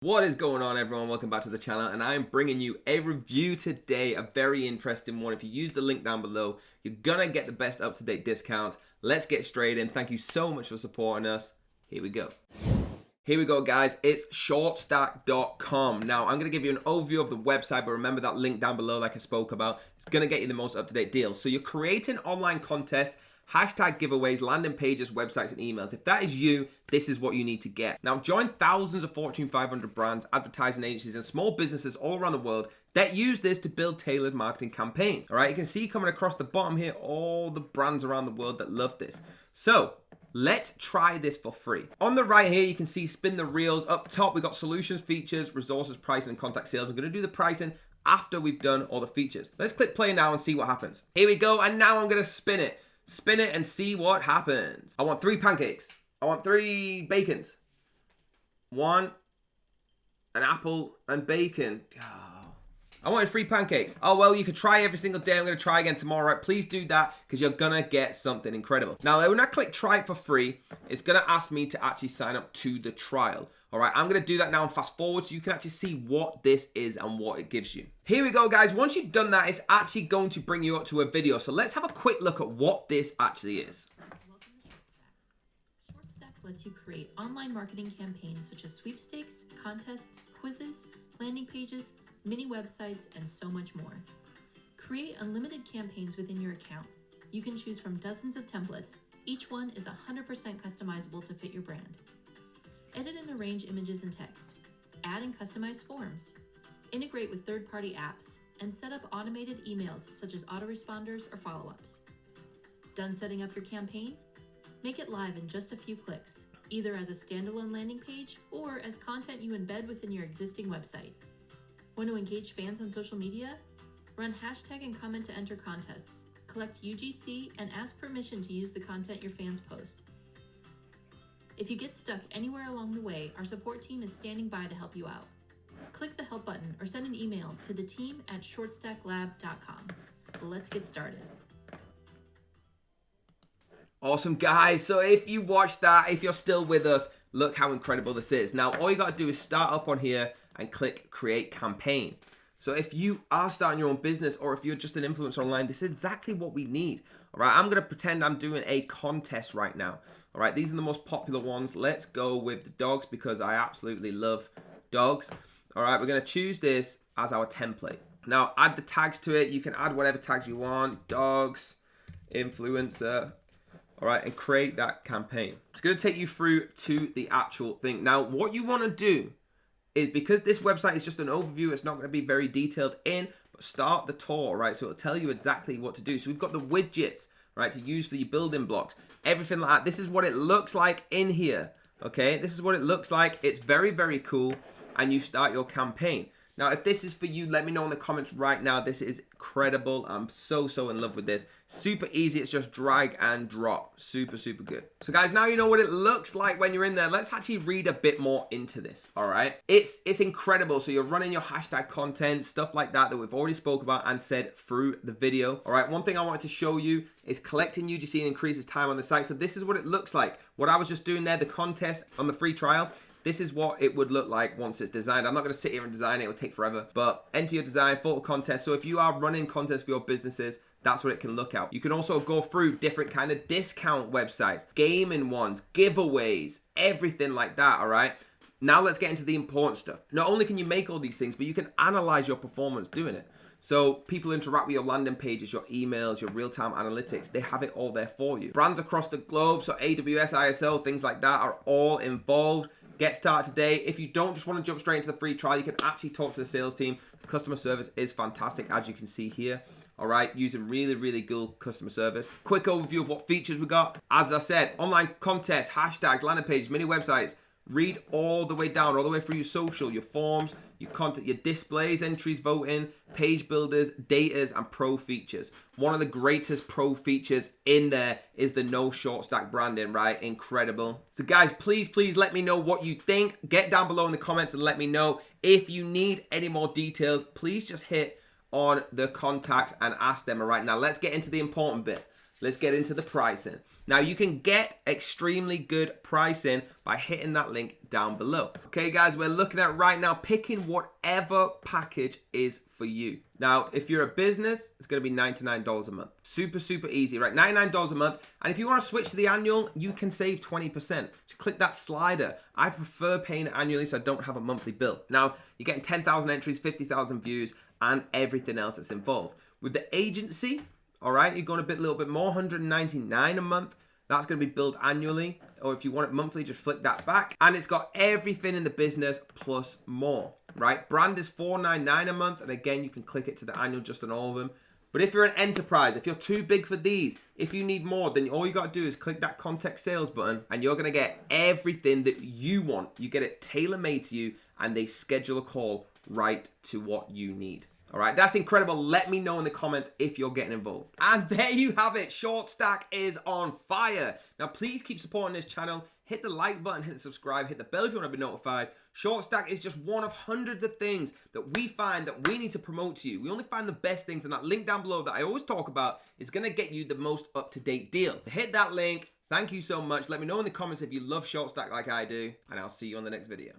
What is going on, everyone? Welcome back to the channel, and I'm bringing you a review today, a very interesting one. If you use the link down below, you're gonna get the best up-to-date discounts. Let's get straight in. Thank you so much for supporting us. Here we go. Here we go, guys. It's shortstack.com. Now, I'm going to give you an overview of the website, but remember that link down below like I spoke about. It's going to get you the most up-to-date deals. So you're creating online contests, hashtag giveaways, landing pages, websites, and emails. If that is you, this is what you need to get. Now, join thousands of Fortune 500 brands, advertising agencies, and small businesses all around the world that use this to build tailored marketing campaigns. All right, you can see coming across the bottom here, all the brands around the world that love this. So let's try this for free. On the right here, you can see spin the reels. Up top, we got solutions, features, resources, pricing, and contact sales. I'm going to do the pricing after we've done all the features. Let's click play now and see what happens. Here we go, and now I'm going to spin it. Spin it and see what happens. I want 3 pancakes. I want 3 bacons. 1, an apple, and bacon. Oh. I wanted 3 pancakes. Oh, well, you could try every single day. I'm going to try again tomorrow. Right? Please do that because you're going to get something incredible. Now, when I click try it for free, it's going to ask me to actually sign up to the trial. All right, I'm going to do that now and fast forward so you can actually see what this is and what it gives you. Here we go, guys. Once you've done that, it's actually going to bring you up to a video. So let's have a quick look at what this actually is. Welcome to Shortstack. Shortstack lets you create online marketing campaigns such as sweepstakes, contests, quizzes, landing pages, mini websites, and so much more. Create unlimited campaigns within your account. You can choose from dozens of templates. Each one is 100% customizable to fit your brand. Edit and arrange images and text. Add and customize forms. Integrate with third-party apps, and set up automated emails such as autoresponders or follow-ups. Done setting up your campaign? Make it live in just a few clicks, either as a standalone landing page or as content you embed within your existing website. Want to engage fans on social media? Run hashtag and comment to enter contests. Collect UGC and ask permission to use the content your fans post. If you get stuck anywhere along the way, our support team is standing by to help you out. Click the help button or send an email to the team at shortstacklab.com. Let's get started. Awesome, guys. So if you watched that, if you're still with us, look how incredible this is. Now, all you got to do is start up on here and click create campaign. So if you are starting your own business or if you're just an influencer online, this is exactly what we need. All right, I'm going to pretend I'm doing a contest right now. All right, these are the most popular ones. Let's go with the dogs because I absolutely love dogs. All right, we're going to choose this as our template. Now, add the tags to it. You can add whatever tags you want. Dogs, influencer. All right, and create that campaign. It's going to take you through to the actual thing. Now, what you want to do is, because this website is just an overview, it's not going to be very detailed in, but start the tour, right? So it'll tell you exactly what to do. So we've got the widgets, right, to use for your building blocks, everything like that. This is what it looks like in here, okay? This is what it looks like. It's very, very cool, and you start your campaign. Now, if this is for you, let me know in the comments right now. This is incredible. I'm so in love with this. Super easy. It's just drag and drop. Super good. So, guys, now you know what it looks like when you're in there. Let's actually read a bit more into this, all right? It's incredible. So you're running your hashtag content, stuff like that we've already spoke about and said through the video, all right? One thing I wanted to show you is collecting UGC and increases time on the site. So this is what it looks like. What I was just doing there, the contest on the free trial, this is what it would look like once it's designed. I'm not going to sit here and design it. It will take forever. But enter your design, photo contest. So if you are running contests for your businesses, that's what it can look at. You can also go through different kind of discount websites, gaming ones, giveaways, everything like that, all right? Now let's get into the important stuff. Not only can you make all these things, but you can analyze your performance doing it. So people interact with your landing pages, your emails, your real-time analytics. They have it all there for you. Brands across the globe, so AWS, ISO, things like that are all involved. Get started today. If you don't just want to jump straight into the free trial, you can actually talk to the sales team. The customer service is fantastic, as you can see here. All right, using really good customer service. Quick overview of what features we got. As I said, online contests, hashtags, landing pages, mini websites. Read all the way down, all the way through your social, your forms, your content, your displays, entries, voting, page builders, datas, and pro features. One of the greatest pro features in there is the no short stack branding, right? Incredible. So guys, please let me know what you think. Get down below in the comments and let me know. If you need any more details, please just hit on the contacts and ask them. All right, now let's get into the important bit. Let's get into the pricing. Now you can get extremely good pricing by hitting that link down below. Okay guys, we're looking at right now picking whatever package is for you. Now, if you're a business, it's gonna be $99 a month. Super, super easy, right? $99 a month. And if you wanna switch to the annual, you can save 20%. Just click that slider. I prefer paying it annually so I don't have a monthly bill. Now, you're getting 10,000 entries, 50,000 views, and everything else that's involved. With the agency, all right, you're going a little bit more, $199 a month. That's going to be billed annually, or if you want it monthly, just flick that back. And it's got everything in the business plus more, right? Brand is $499 a month, and again, you can click it to the annual just on all of them. But if you're an enterprise, if you're too big for these, if you need more, then all you got to do is click that contact sales button, and you're going to get everything that you want. You get it tailor-made to you, and they schedule a call right to what you need. All right, that's incredible. Let me know in the comments if you're getting involved. And there you have it. Shortstack is on fire. Now, please keep supporting this channel. Hit the like button, hit the subscribe, hit the bell if you want to be notified. Shortstack is just one of hundreds of things that we find that we need to promote to you. We only find the best things, and that link down below that I always talk about is going to get you the most up-to-date deal. Hit that link. Thank you so much. Let me know in the comments if you love Shortstack like I do, and I'll see you on the next video.